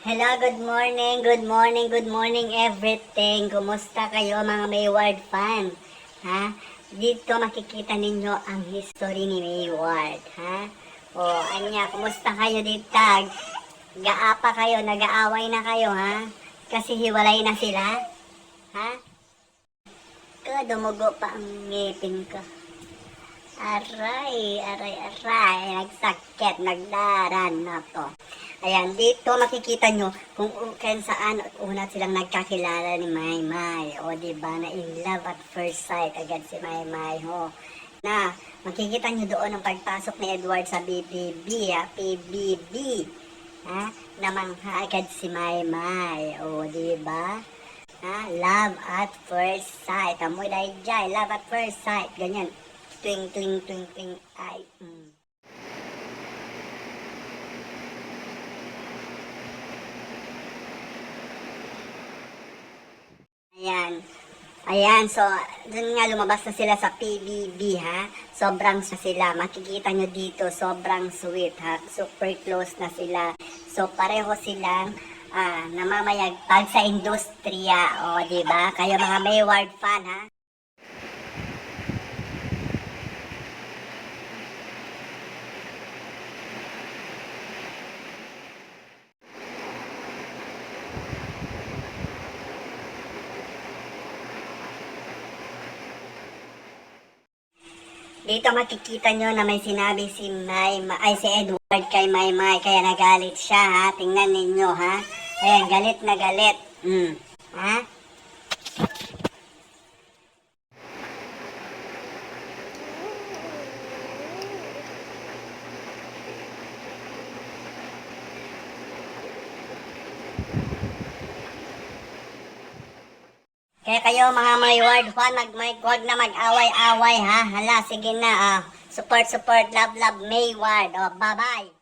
Hello, good morning, good morning, good morning everything. Kumusta kayo mga Mayward fan? Ha? Dito makikita ninyo ang history ni Mayward, ha? O, anya, kumusta kayo dito? Gaapa kayo, nag-aaway na kayo, ha? Kasi hiwalay na sila, ha? Dumugo pa ang ngipin ko. Aray, nagsakit, nagdaran na to. Ayan, dito makikita nyo kung saan una silang nagkakilala ni Maymay. O, diba, na in love at first sight agad si Maymay, ho. Na, makikita nyo doon ang pagpasok ni Edward sa BBB, ha, PBB. Ha, namangha agad si Maymay. O, diba? Ha, love at first sight. Amoy dahil dyan, love at first sight. Ganyan. Twinkling, ay. Ayan, so, dun nga lumabas na sila sa PBB, ha? Sobrang sila, makikita nyo dito, sobrang sweet, ha? Super close na sila. So, pareho silang namamayagpag sa industriya, o, diba? Kayo mga Mayward fan, ha? Dito makikita nyo na may sinabi si si Edward kay Maymay, kaya nagalit siya, ha? Tingnan ninyo, ha? Ayan, galit na galit. Ha? Kaya kayo mga Mayward fan, wag na mag-away-away, ha? Hala, sige na, support, love, Mayward. Oh, bye-bye.